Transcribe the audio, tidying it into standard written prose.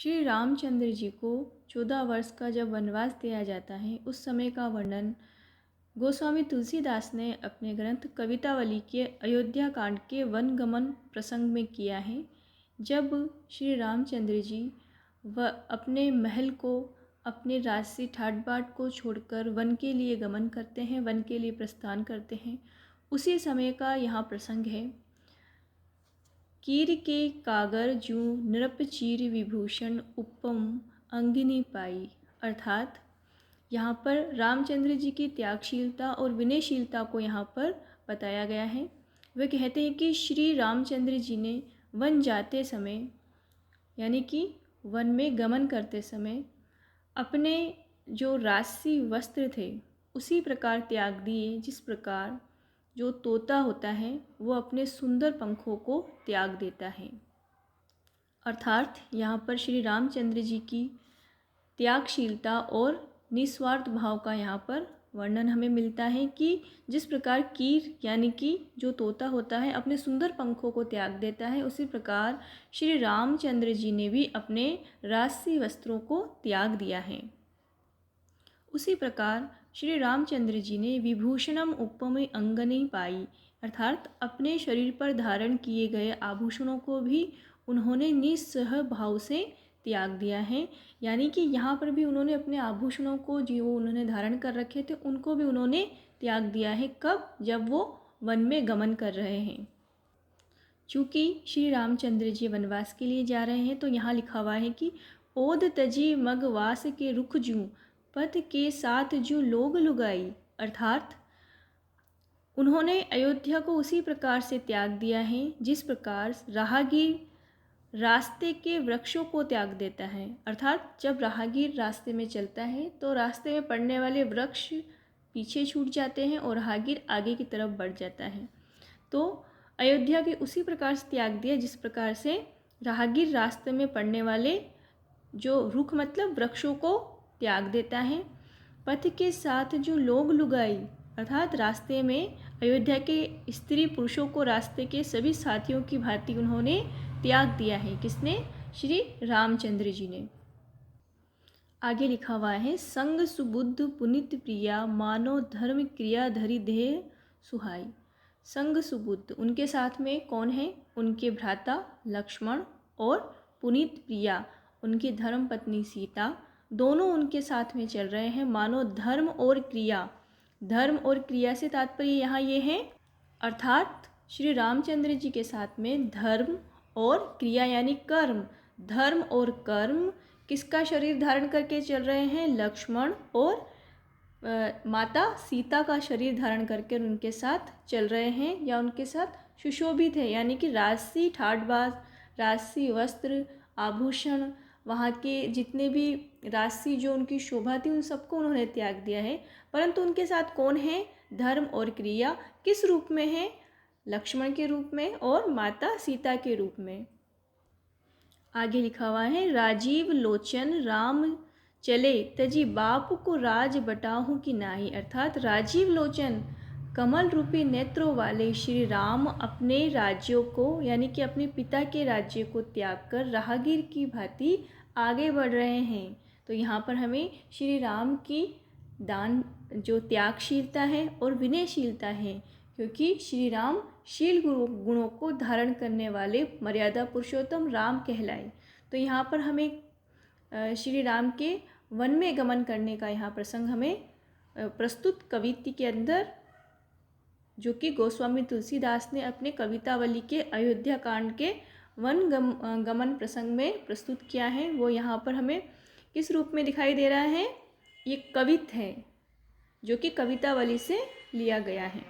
श्री रामचंद्र जी को 14 वर्ष का जब वनवास दिया जाता है, उस समय का वर्णन गोस्वामी तुलसीदास ने अपने ग्रंथ कवितावली के अयोध्या कांड के वनगमन प्रसंग में किया है। जब श्री रामचंद्र जी वह अपने महल को, अपने राजसी ठाट बाट को छोड़कर वन के लिए गमन करते हैं, वन के लिए प्रस्थान करते हैं, उसी समय का यहाँ प्रसंग है। कीर के कागर जू नृप चीर विभूषण उपम अंगिनी पाई। अर्थात यहाँ पर रामचंद्र जी की त्यागशीलता और विनयशीलता को यहाँ पर बताया गया है। वे कहते हैं कि श्री रामचंद्र जी ने वन जाते समय, यानी कि वन में गमन करते समय, अपने जो राजसी वस्त्र थे उसी प्रकार त्याग दिए जिस प्रकार जो तोता होता है वो अपने सुंदर पंखों को त्याग देता है। अर्थात यहाँ पर श्री रामचंद्र जी की त्यागशीलता और निस्वार्थ भाव का यहाँ पर वर्णन हमें मिलता है कि जिस प्रकार कीर यानी कि जो तोता होता है अपने सुंदर पंखों को त्याग देता है, उसी प्रकार श्री रामचंद्र जी ने भी अपने राजसी वस्त्रों को त्याग दिया है। उसी प्रकार श्री रामचंद्र जी ने विभूषणम उपमे अंगनी पाई, अर्थात अपने शरीर पर धारण किए गए आभूषणों को भी उन्होंने निस्सह भाव से त्याग दिया है। यानी कि यहाँ पर भी उन्होंने अपने आभूषणों को जो उन्होंने धारण कर रखे थे उनको भी उन्होंने त्याग दिया है। कब? जब वो वन में गमन कर रहे हैं। चूँकि श्री रामचंद्र जी वनवास के लिए जा रहे हैं तो यहाँ लिखा हुआ है कि ओद तजी मगवास के रुख जूँ पथ के साथ जो लोग लुगाई। अर्थात उन्होंने अयोध्या को उसी प्रकार से त्याग दिया है जिस प्रकार राहगीर रास्ते के वृक्षों को त्याग देता है। अर्थात जब राहगीर रास्ते में चलता है तो रास्ते में पड़ने वाले वृक्ष पीछे छूट जाते हैं और राहगीर आगे की तरफ बढ़ जाता है। तो अयोध्या के उसी प्रकार से त्याग दिया जिस प्रकार से राहगीर रास्ते में पड़ने वाले जो रुख मतलब वृक्षों को त्याग देता है। पथ के साथ जो लोग लुगाई, अर्थात रास्ते में अयोध्या के स्त्री पुरुषों को रास्ते के सभी साथियों की भांति उन्होंने त्याग दिया है। किसने? श्री रामचंद्र जी ने। आगे लिखा हुआ है संग सुबुद्ध पुनित प्रिया मानो धर्म क्रिया धरि देह सुहाई। संग सुबुद्ध, उनके साथ में कौन है? उनके भ्राता लक्ष्मण और पुनीत प्रिया उनकी धर्म पत्नी सीता, दोनों उनके साथ में चल रहे हैं। मानो धर्म और क्रिया, धर्म और क्रिया से तात्पर्य यहाँ ये है, अर्थात श्री रामचंद्र जी के साथ में धर्म और क्रिया यानी कर्म, धर्म और कर्म किसका शरीर धारण करके चल रहे हैं? लक्ष्मण और माता सीता का शरीर धारण करके उनके साथ चल रहे हैं या उनके साथ सुशोभित है। यानी कि राजसी ठाटबाज, राजसी वस्त्र, आभूषण, वहाँ के जितने भी राजसी जो उनकी शोभा थी उन सबको उन्होंने त्याग दिया है। परंतु उनके साथ कौन है? धर्म और क्रिया किस रूप में है? लक्ष्मण के रूप में और माता सीता के रूप में। आगे लिखा हुआ है राजीव लोचन राम चले तजी बाप को राज बटाहू की नाही। अर्थात राजीव लोचन कमल रूपी नेत्रों वाले श्री राम अपने राज्यों को यानी कि अपने पिता के राज्य को त्याग कर राहगीर की भांति आगे बढ़ रहे हैं। तो यहाँ पर हमें श्री राम की दान जो त्यागशीलता है और विनयशीलता है, क्योंकि श्री राम शील गुणों को धारण करने वाले मर्यादा पुरुषोत्तम राम कहलाए। तो यहाँ पर हमें श्री राम के वन में गमन करने का यहाँ प्रसंग हमें प्रस्तुत कवित्त के अंदर, जो कि गोस्वामी तुलसीदास ने अपने कवितावली के अयोध्या कांड के वन गमन प्रसंग में प्रस्तुत किया है, वो यहाँ पर हमें किस रूप में दिखाई दे रहा है? ये कवित्त है जो कि कवितावली से लिया गया है।